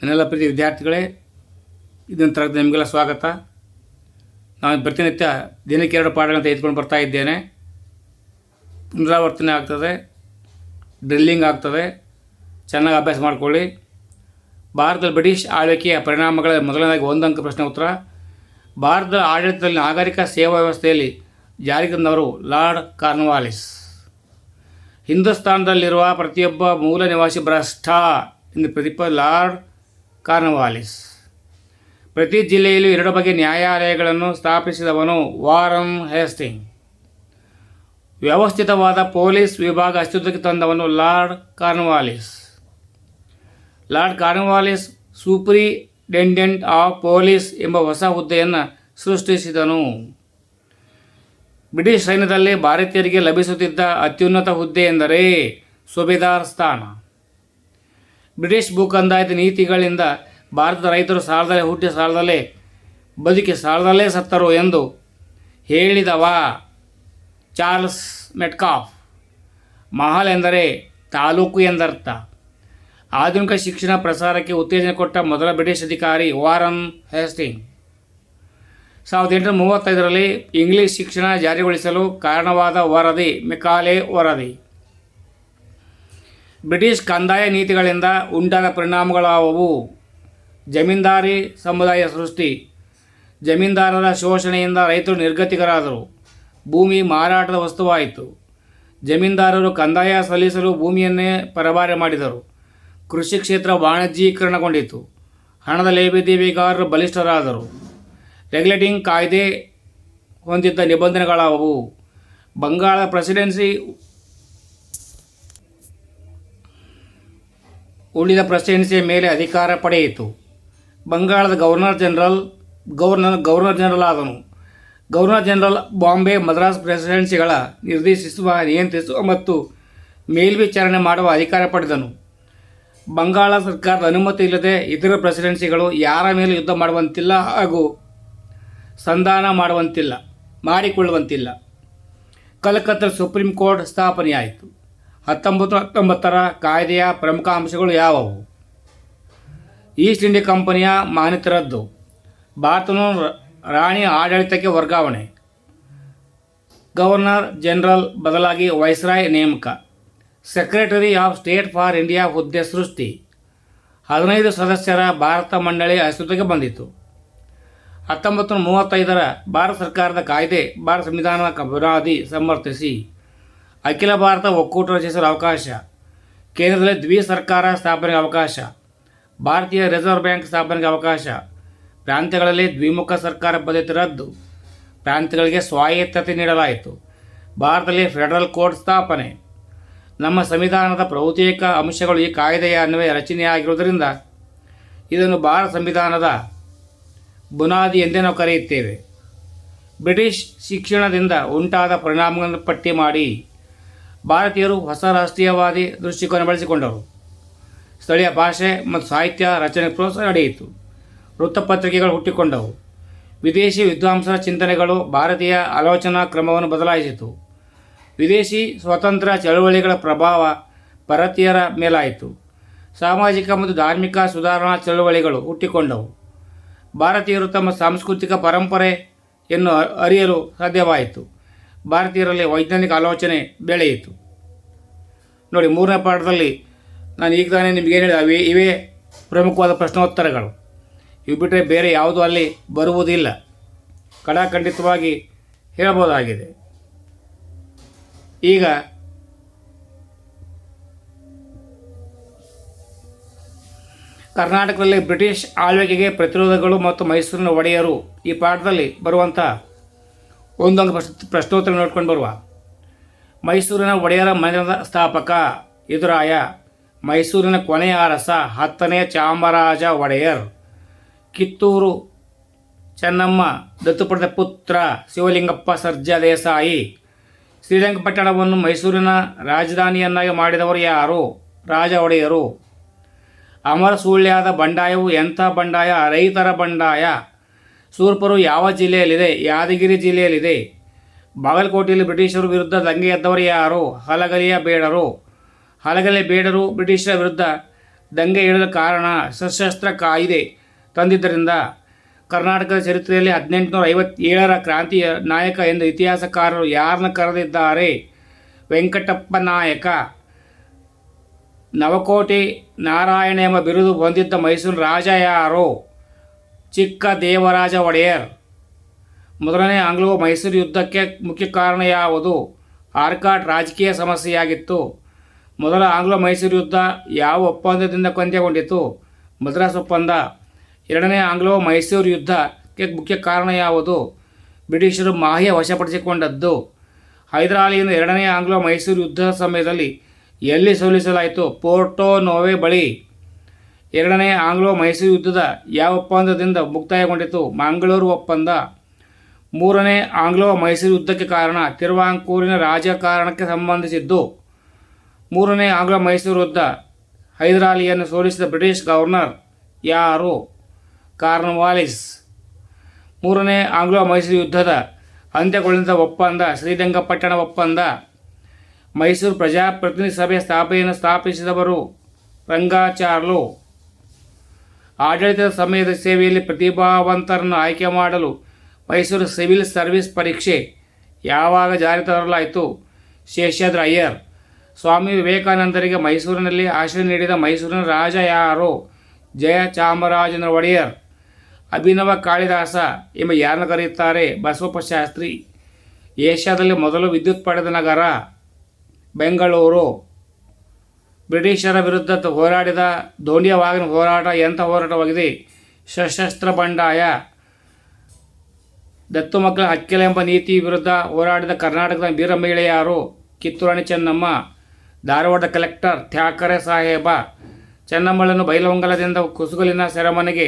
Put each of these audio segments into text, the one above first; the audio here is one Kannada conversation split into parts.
ನನ್ನೆಲ್ಲ ಪ್ರೀತಿ ವಿದ್ಯಾರ್ಥಿಗಳೇ, ಇದನ್ನು ತರಗತಿ ನಿಮಗೆಲ್ಲ ಸ್ವಾಗತ. ನಾನು ಪ್ರತಿನಿತ್ಯ ದಿನಕ್ಕೆ 2 ಪಾಠಗಳನ್ನು ತೆಗೆದುಕೊಂಡು ಬರ್ತಾ ಇದ್ದೇನೆ. ಪುನರಾವರ್ತನೆ ಆಗ್ತದೆ, ಡ್ರಿಲ್ಲಿಂಗ್ ಆಗ್ತದೆ. ಚೆನ್ನಾಗಿ ಅಭ್ಯಾಸ ಮಾಡಿಕೊಳ್ಳಿ. ಭಾರತದಲ್ಲಿ ಬ್ರಿಟಿಷ್ ಆಳ್ವಿಕೆಯ ಪರಿಣಾಮಗಳ ಮೊದಲನೇದಾಗಿ 1 ಅಂಕ ಪ್ರಶ್ನೆ ಉತ್ತರ. ಭಾರತದ ಆಡಳಿತದಲ್ಲಿ ನಾಗರಿಕ ಸೇವಾ ವ್ಯವಸ್ಥೆಯಲ್ಲಿ ಜಾರಿಗೆ ತಂದವರು ಲಾರ್ಡ್ ಕಾರ್ನ್ವಾಲಿಸ್. ಹಿಂದೂಸ್ತಾನದಲ್ಲಿರುವ ಪ್ರತಿಯೊಬ್ಬ ಮೂಲ ನಿವಾಸಿ ಭ್ರಷ್ಟ ಎಂದು ಪ್ರತಿಪಾದ ಲಾರ್ಡ್ ಕಾರ್ನ್ವಾಲಿಸ್. ಪ್ರತಿ ಜಿಲ್ಲೆಯಲ್ಲೂ 2 ಬಗೆಯ ನ್ಯಾಯಾಲಯಗಳನ್ನು ಸ್ಥಾಪಿಸಿದವನು ವಾರನ್ ಹೇಸ್ಟಿಂಗ್. ವ್ಯವಸ್ಥಿತವಾದ ಪೊಲೀಸ್ ವಿಭಾಗ ಅಸ್ತಿತ್ವಕ್ಕೆ ತಂದವನು Lord Cornwallis. Lord Cornwallis superintendent of police ಎಂಬ ಹೊಸ ಹುದ್ದೆಯನ್ನು ಸೃಷ್ಟಿಸಿದನು. ಬ್ರಿಟಿಷ್ ಸೈನ್ಯದಲ್ಲಿ ಭಾರತೀಯರಿಗೆ ಲಭಿಸುತ್ತಿದ್ದ ಅತ್ಯುನ್ನತ ಹುದ್ದೆ ಎಂದರೆ ಸುಬೇದಾರ್ ಸ್ಥಾನ. ಬ್ರಿಟಿಷ್ ಭೂಕಂದಾಯದ ನೀತಿಗಳಿಂದ ಭಾರತದ ರೈತರು ಸಾಲದಲ್ಲೇ ಹುಟ್ಟಿ ಸಾಲದಲ್ಲೇ ಬದುಕಿ ಸಾಲದಲ್ಲೇ ಸತ್ತರು ಎಂದು ಹೇಳಿದವ ಚಾರ್ಲ್ಸ್ ಮೆಟ್ಕಾಫ್. ಮಹಲ್ ಎಂದರೆ ತಾಲೂಕು ಎಂದರ್ಥ. ಆಧುನಿಕ ಶಿಕ್ಷಣ ಪ್ರಸಾರಕ್ಕೆ ಉತ್ತೇಜನ ಕೊಟ್ಟ ಮೊದಲ ಬ್ರಿಟಿಷ್ ಅಧಿಕಾರಿ ವಾರನ್ ಹೇಸ್ಟಿಂಗ್. 1835ರಲ್ಲಿ ಇಂಗ್ಲಿಷ್ ಶಿಕ್ಷಣ ಜಾರಿಗೊಳಿಸಲು ಕಾರಣವಾದ ವರದಿ ಮೆಕಾಲೆ ವರದಿ. ಬ್ರಿಟಿಷ್ ಕಂದಾಯ ನೀತಿಗಳಿಂದ ಉಂಟಾದ ಪರಿಣಾಮಗಳಾದವು. ಜಮೀನ್ದಾರಿ ಸಮುದಾಯ ಸೃಷ್ಟಿ. ಜಮೀನ್ದಾರರ ಶೋಷಣೆಯಿಂದ ರೈತರು ನಿರ್ಗತಿಕರಾದರು. ಭೂಮಿ ಮಾರಾಟದ ವಸ್ತುವಾಯಿತು. ಜಮೀನ್ದಾರರು ಕಂದಾಯ ಸಲ್ಲಿಸಲು ಭೂಮಿಯನ್ನೇ ಪರಭಾರೆ ಮಾಡಿದರು. ಕೃಷಿ ಕ್ಷೇತ್ರ ವಾಣಿಜ್ಯೀಕರಣಗೊಂಡಿತು. ಹಣದ ಲೇವಾದೇವಿಗಾರರು ಬಲಿಷ್ಠರಾದರು. ರೆಗ್ಯುಲೇಟಿಂಗ್ ಕಾಯ್ದೆ ಹೊಂದಿದ್ದ ನಿಬಂಧನೆಗಳಾದವು. ಬಂಗಾಳ ಪ್ರೆಸಿಡೆನ್ಸಿ ಉಳಿದ ಪ್ರೆಸಿಡೆನ್ಸಿಯ ಮೇಲೆ ಅಧಿಕಾರ ಪಡೆಯಿತು. ಬಂಗಾಳದ ಗವರ್ನರ್ ಜನರಲ್ ಆದನು. ಗವರ್ನರ್ ಜನರಲ್ ಬಾಂಬೆ ಮದ್ರಾಸ್ ಪ್ರೆಸಿಡೆನ್ಸಿಗಳ ನಿರ್ದೇಶಿಸುವ, ನಿಯಂತ್ರಿಸುವ ಮತ್ತು ಮೇಲ್ವಿಚಾರಣೆ ಮಾಡುವ ಅಧಿಕಾರ ಪಡೆದನು. ಬಂಗಾಳ ಸರ್ಕಾರದ ಅನುಮತಿ ಇಲ್ಲದೆ ಇತರ ಪ್ರೆಸಿಡೆನ್ಸಿಗಳು ಯಾರ ಮೇಲೆ ಯುದ್ಧ ಮಾಡುವಂತಿಲ್ಲ ಹಾಗೂ ಸಂಧಾನ ಮಾಡಿಕೊಳ್ಳುವಂತಿಲ್ಲ. ಕಲ್ಕತ್ತಾ ಸುಪ್ರೀಂ ಕೋರ್ಟ್ ಸ್ಥಾಪನೆಯಾಯಿತು. 1919ರ ಕಾಯ್ದೆಯ ಪ್ರಮುಖ ಅಂಶಗಳು ಯಾವುವು? ಈಸ್ಟ್ ಇಂಡಿಯಾ ಕಂಪನಿಯ ಮಾನ್ಯತೆ ರದ್ದು. ಭಾರತವನ್ನು ರಾಣಿ ಆಡಳಿತಕ್ಕೆ ವರ್ಗಾವಣೆ. ಗವರ್ನರ್ ಜನರಲ್ ಬದಲಾಗಿ ವೈಸ್ರಾಯ್ ನೇಮಕ. Secretary of state for India ಹುದ್ದೆ ಸೃಷ್ಟಿ. 15 ಸದಸ್ಯರ ಭಾರತ ಮಂಡಳಿ ಅಸ್ತಿತ್ವಕ್ಕೆ ಬಂದಿತು. 1935ರ ಭಾರತ ಸರ್ಕಾರದ ಕಾಯ್ದೆ ಭಾರತ ಸಂವಿಧಾನದ ಬುನಾದಿ ಸಮರ್ಥಿಸಿ ಅಖಿಲ ಭಾರತ ಒಕ್ಕೂಟ ರಚಿಸಲು ಅವಕಾಶ. ಕೇಂದ್ರದಲ್ಲಿ ದ್ವಿಸರ್ಕಾರ ಸ್ಥಾಪನೆಗೆ ಅವಕಾಶ. ಭಾರತೀಯ ರಿಸರ್ವ್ ಬ್ಯಾಂಕ್ ಸ್ಥಾಪನೆಗೆ ಅವಕಾಶ. ಪ್ರಾಂತ್ಯಗಳಲ್ಲಿ ದ್ವಿಮುಖ ಸರ್ಕಾರ ಪದ್ಧತಿ ರದ್ದು. ಪ್ರಾಂತ್ಯಗಳಿಗೆ ಸ್ವಾಯತ್ತತೆ ನೀಡಲಾಯಿತು. ಭಾರತದಲ್ಲಿ ಫೆಡರಲ್ ಕೋರ್ಟ್ ಸ್ಥಾಪನೆ. ನಮ್ಮ ಸಂವಿಧಾನದ ಬಹುತೇಕ ಅಂಶಗಳು ಈ ಕಾಯ್ದೆಯ ಅನ್ವಯ ರಚನೆಯಾಗಿರುವುದರಿಂದ ಇದನ್ನು ಭಾರತ ಸಂವಿಧಾನದ ಬುನಾದಿ ಎಂದೇ ನಾವು ಕರೆಯುತ್ತೇವೆ. ಬ್ರಿಟಿಷ್ ಶಿಕ್ಷಣದಿಂದ ಉಂಟಾದ ಪರಿಣಾಮಗಳನ್ನು ಪಟ್ಟಿ ಮಾಡಿ ಭಾರತೀಯರು ಹೊಸ ರಾಷ್ಟ್ರೀಯವಾದಿ ದೃಷ್ಟಿಕೋನ ಬೆಳೆಸಿಕೊಂಡರು. ಸ್ಥಳೀಯ ಭಾಷೆ ಮತ್ತು ಸಾಹಿತ್ಯ ರಚನೆ ಪ್ರೋತ್ಸಾಹ ನಡೆಯಿತು. ವೃತ್ತಪತ್ರಿಕೆಗಳು ಹುಟ್ಟಿಕೊಂಡವು. ವಿದೇಶಿ ವಿದ್ವಾಂಸರ ಚಿಂತನೆಗಳು ಭಾರತೀಯ ಆಲೋಚನಾ ಕ್ರಮವನ್ನು ಬದಲಾಯಿಸಿತು. ವಿದೇಶಿ ಸ್ವತಂತ್ರ ಚಳುವಳಿಗಳ ಪ್ರಭಾವ ಭಾರತೀಯರ ಮೇಲಾಯಿತು. ಸಾಮಾಜಿಕ ಮತ್ತು ಧಾರ್ಮಿಕ ಸುಧಾರಣಾ ಚಳುವಳಿಗಳು ಹುಟ್ಟಿಕೊಂಡವು. ಭಾರತೀಯರು ತಮ್ಮ ಸಾಂಸ್ಕೃತಿಕ ಪರಂಪರೆಯನ್ನು ಅರಿಯಲು ಸಾಧ್ಯವಾಯಿತು. ಭಾರತೀಯರಲ್ಲಿ ವೈಜ್ಞಾನಿಕ ಆಲೋಚನೆ ಬೆಳೆಯಿತು. ನೋಡಿ, 3ನೇ ಪಾಠದಲ್ಲಿ ನಾನು ಈಗ ತಾನೇ ನಿಮಗೇನು ಹೇಳಿದೆ, ಇವೇ ಪ್ರಮುಖವಾದ ಪ್ರಶ್ನೋತ್ತರಗಳು. ಇವು ಬಿಟ್ಟರೆ ಬೇರೆ ಯಾವುದೂ ಅಲ್ಲಿ ಬರುವುದಿಲ್ಲ, ಖಂಡಿತವಾಗಿ ಹೇಳಬಹುದಾಗಿದೆ. ಈಗ ಕರ್ನಾಟಕದಲ್ಲಿ ಬ್ರಿಟಿಷ್ ಆಳ್ವಿಕೆಗೆ ಪ್ರತಿರೋಧಗಳು ಮತ್ತು ಮೈಸೂರಿನ ಒಡೆಯರು, ಈ ಪಾಠದಲ್ಲಿ ಬರುವಂಥ ಒಂದೊಂದು ಪ್ರಶ್ನೋತ್ತರ ನೋಡ್ಕೊಂಡು ಬರುವ. ಮೈಸೂರಿನ ಒಡೆಯರ ಮನೆತನದ ಸ್ಥಾಪಕ ಎದುರಾಯ. ಮೈಸೂರಿನ ಕೊನೆಯ ಅರಸ 10ನೇ ಚಾಮರಾಜ ಒಡೆಯರ್. ಕಿತ್ತೂರು ಚೆನ್ನಮ್ಮ ದತ್ತು ಪಡೆದ ಪುತ್ರ ಶಿವಲಿಂಗಪ್ಪ ಸರ್ಜಾ ದೇಸಾಯಿ. ಶ್ರೀರಂಗಪಟ್ಟಣವನ್ನು ಮೈಸೂರಿನ ರಾಜಧಾನಿಯನ್ನಾಗಿ ಮಾಡಿದವರು ಯಾರು? ರಾಜ ಒಡೆಯರು. ಅಮರ ಸುಳ್ಯದ ಬಂಡಾಯವು ಎಂಥ ಬಂಡಾಯ? ರೈತರ ಬಂಡಾಯ. ಸೂರ್ಪರು ಯಾವ ಜಿಲ್ಲೆಯಲ್ಲಿದೆ? ಯಾದಗಿರಿ ಜಿಲ್ಲೆಯಲ್ಲಿದೆ. ಬಾಗಲಕೋಟೆಯಲ್ಲಿ ಬ್ರಿಟಿಷರ ವಿರುದ್ಧ ದಂಗೆ ಎದ್ದವರು ಯಾರು? ಹಲಗಲಿಯ ಬೇಡರು. ಹಲಗಲಿಯ ಬೇಡರು ಬ್ರಿಟಿಷರ ವಿರುದ್ಧ ದಂಗೆ ಏಳಲು ಕಾರಣ ಸಶಸ್ತ್ರ ಕಾಯ್ದೆ ತಂದಿದ್ದರಿಂದ ಕರ್ನಾಟಕದ ಚರಿತ್ರೆಯಲ್ಲಿ 1857ರ ಕ್ರಾಂತಿಯ ನಾಯಕ ಎಂದು ಇತಿಹಾಸಕಾರರು ಯಾರನ್ನು ಕರೆದಿದ್ದಾರೆ? ವೆಂಕಟಪ್ಪ ನಾಯಕ. ನವಕೋಟಿ ನಾರಾಯಣ ಎಂಬ ಬಿರುದು ಹೊಂದಿದ್ದ ಮೈಸೂರು ರಾಜ ಯಾರು? ಚಿಕ್ಕ ದೇವರಾಜ ಒಡೆಯರ್. ಮೊದಲನೇ ಆಂಗ್ಲೋ ಮೈಸೂರು ಯುದ್ಧಕ್ಕೆ ಮುಖ್ಯ ಕಾರಣ ಯಾವುದು? ಆರ್ಕಾಟ್ ರಾಜಕೀಯ ಸಮಸ್ಯೆಯಾಗಿತ್ತು. ಮೊದಲ ಆಂಗ್ಲೋ ಮೈಸೂರು ಯುದ್ಧ ಯಾವ ಒಪ್ಪಂದದಿಂದ ಕೊಂಚಗೊಂಡಿತು? ಮದ್ರಾಸ್ ಒಪ್ಪಂದ. ಎರಡನೇ ಆಂಗ್ಲೋ ಮೈಸೂರು ಯುದ್ಧಕ್ಕೆ ಮುಖ್ಯ ಕಾರಣ ಯಾವುದು? ಬ್ರಿಟಿಷರು ಮಾಹೆ ವಶಪಡಿಸಿಕೊಂಡದ್ದು. ಹೈದರಾಲಿಯನ್ನು ಎರಡನೇ ಆಂಗ್ಲೋ ಮೈಸೂರು ಯುದ್ಧದ ಸಮಯದಲ್ಲಿ ಎಲ್ಲಿ ಸೋಲಿಸಲಾಯಿತು? ಪೋರ್ಟೋ ನೋವೆ ಬಳಿ. ಎರಡನೇ ಆಂಗ್ಲೋ ಮೈಸೂರು ಯುದ್ಧದ ಯಾವ ಒಪ್ಪಂದದಿಂದ ಮುಕ್ತಾಯಗೊಂಡಿತು? ಮಂಗಳೂರು ಒಪ್ಪಂದ. ಮೂರನೇ ಆಂಗ್ಲೋ ಮೈಸೂರು ಯುದ್ಧಕ್ಕೆ ಕಾರಣ ತಿರುವಾಂಕೂರಿನ ರಾಜಕಾರಣಕ್ಕೆ ಸಂಬಂಧಿಸಿದ್ದು. ಮೂರನೇ ಆಂಗ್ಲೋ ಮೈಸೂರು ಯುದ್ಧ ಹೈದರಾಲಿಯನ್ನು ಸೋಲಿಸಿದ ಬ್ರಿಟಿಷ್ ಗವರ್ನರ್ ಯಾರು? ಕಾರ್ನ್ವಾಲಿಸ್. ಮೂರನೇ ಆಂಗ್ಲೋ ಮೈಸೂರು ಯುದ್ಧದ ಅಂತ್ಯಗೊಳಿಸಿದ ಒಪ್ಪಂದ ಶ್ರೀರಂಗಪಟ್ಟಣ ಒಪ್ಪಂದ. ಮೈಸೂರು ಪ್ರಜಾಪ್ರತಿನಿಧಿ ಸಭೆ ಸ್ಥಾಪನೆಯನ್ನು ಸ್ಥಾಪಿಸಿದವರು ರಂಗಾಚಾರ್ಲು. ಆಡಳಿತದ ಸಮಯದ ಸೇವೆಯಲ್ಲಿ ಪ್ರತಿಭಾವಂತರನ್ನು ಆಯ್ಕೆ ಮಾಡಲು ಮೈಸೂರು ಸಿವಿಲ್ ಸರ್ವಿಸ್ ಪರೀಕ್ಷೆ ಯಾವಾಗ ಜಾರಿ ತರಲಾಯಿತು? ಶೇಷಾದ್ರಿ ಅಯ್ಯರ್. ಸ್ವಾಮಿ ವಿವೇಕಾನಂದರಿಗೆ ಮೈಸೂರಿನಲ್ಲಿ ಆಶ್ರಯ ನೀಡಿದ ಮೈಸೂರಿನ ರಾಜ ಯಾರು? ಜಯಚಾಮರಾಜೇಂದ್ರ ಒಡೆಯರ್. ಅಭಿನವ ಕಾಳಿದಾಸ ಎಂಬ ಯಾರನ್ನು ಕರೆಯುತ್ತಾರೆ? ಬಸವಪ್ಪ ಶಾಸ್ತ್ರಿ. ಏಷ್ಯಾದಲ್ಲಿ ಮೊದಲು ವಿದ್ಯುತ್ ಪಡೆದ ನಗರ ಬೆಂಗಳೂರು. ಬ್ರಿಟಿಷರ ವಿರುದ್ಧ ಹೋರಾಡಿದ ದೋಂಡಿಯವಾಗಿನ ಹೋರಾಟ ಎಂಥ ಹೋರಾಟವಾಗಿದೆ? ಸಶಸ್ತ್ರ ಬಂಡಾಯ. ದತ್ತು ಮಕ್ಕಳ ಹಕ್ಕಿಲ್ಲ ಎಂಬ ನೀತಿ ವಿರುದ್ಧ ಹೋರಾಡಿದ ಕರ್ನಾಟಕದ ವೀರ ಮಹಿಳೆ ಯಾರು? ಕಿತ್ತೂರಾಣಿ ಚೆನ್ನಮ್ಮ. ಧಾರವಾಡದ ಕಲೆಕ್ಟರ್ ಥ್ಯಾಕರೆ ಸಾಹೇಬ. ಚೆನ್ನಮ್ಮಳನ್ನು ಬೈಲಹೊಂಗಲದಿಂದ ಕುಸುಗಲಿನ ಸೆರೆಮನೆಗೆ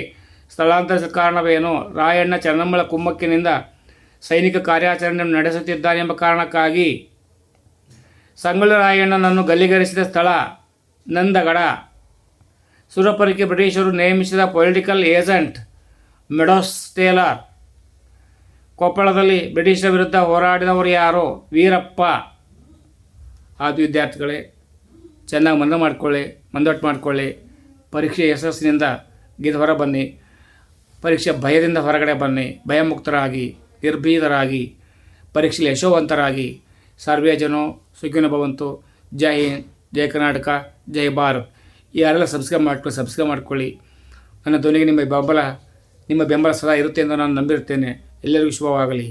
ಸ್ಥಳಾಂತರಿಸಿದ ಕಾರಣವೇನು? ರಾಯಣ್ಣ ಚೆನ್ನಮ್ಮಳ ಕುಮ್ಮಕ್ಕಿನಿಂದ ಸೈನಿಕ ಕಾರ್ಯಾಚರಣೆಯನ್ನು ನಡೆಸುತ್ತಿದ್ದಾನೆ ಎಂಬ ಕಾರಣಕ್ಕಾಗಿ. ಸಂಗೊಳ್ಳಿ ರಾಯಣ್ಣನನ್ನು ಗಲ್ಲಿಗೇರಿಸಿದ ಸ್ಥಳ ನಂದಗಡ. ಸುರಪುರಕ್ಕೆ ಬ್ರಿಟಿಷರು ನೇಮಿಸಿದ ಪೊಲಿಟಿಕಲ್ ಏಜೆಂಟ್ ಮೆಡೋಸ್ ಟೇಲರ್. ಕೊಪ್ಪಳದಲ್ಲಿ ಬ್ರಿಟಿಷರ ವಿರುದ್ಧ ಹೋರಾಡಿದವರು ಯಾರು? ವೀರಪ್ಪ. ಆದ ವಿದ್ಯಾರ್ಥಿಗಳೇ, ಚೆನ್ನಾಗಿ ಮಂದಟ್ಟು ಮಾಡಿಕೊಳ್ಳಿ. ಪರೀಕ್ಷೆ ಯಶಸ್ಸಿನಿಂದ ಗೆದ್ದು ಹೊರ ಬನ್ನಿ. ಪರೀಕ್ಷೆ ಭಯದಿಂದ ಹೊರಗಡೆ ಬನ್ನಿ. ಭಯಮುಕ್ತರಾಗಿ, ನಿರ್ಭೀತರಾಗಿ, ಪರೀಕ್ಷೆಯಲ್ಲಿ ಯಶೋವಂತರಾಗಿ. ಸರ್ವೇ ಜನೋ ಸುಖಿನೋ ಭವಂತು. ಜೈ ಹಿಂದ್, ಜೈ ಕರ್ನಾಟಕ, ಜೈ ಭಾರತ್. ಯಾರೆಲ್ಲ ಸಬ್ಸ್ಕ್ರೈಬ್ ಮಾಡ್ಕೊಳ್ಳಿ. ನನ್ನ ಧ್ವನಿಗೆ ನಿಮ್ಮ ಬೆಂಬಲ ಸದಾ ಇರುತ್ತೆ ಎಂದು ನಾನು ನಂಬಿರುತ್ತೇನೆ. ಎಲ್ಲರಿಗೂ ಶುಭವಾಗಲಿ.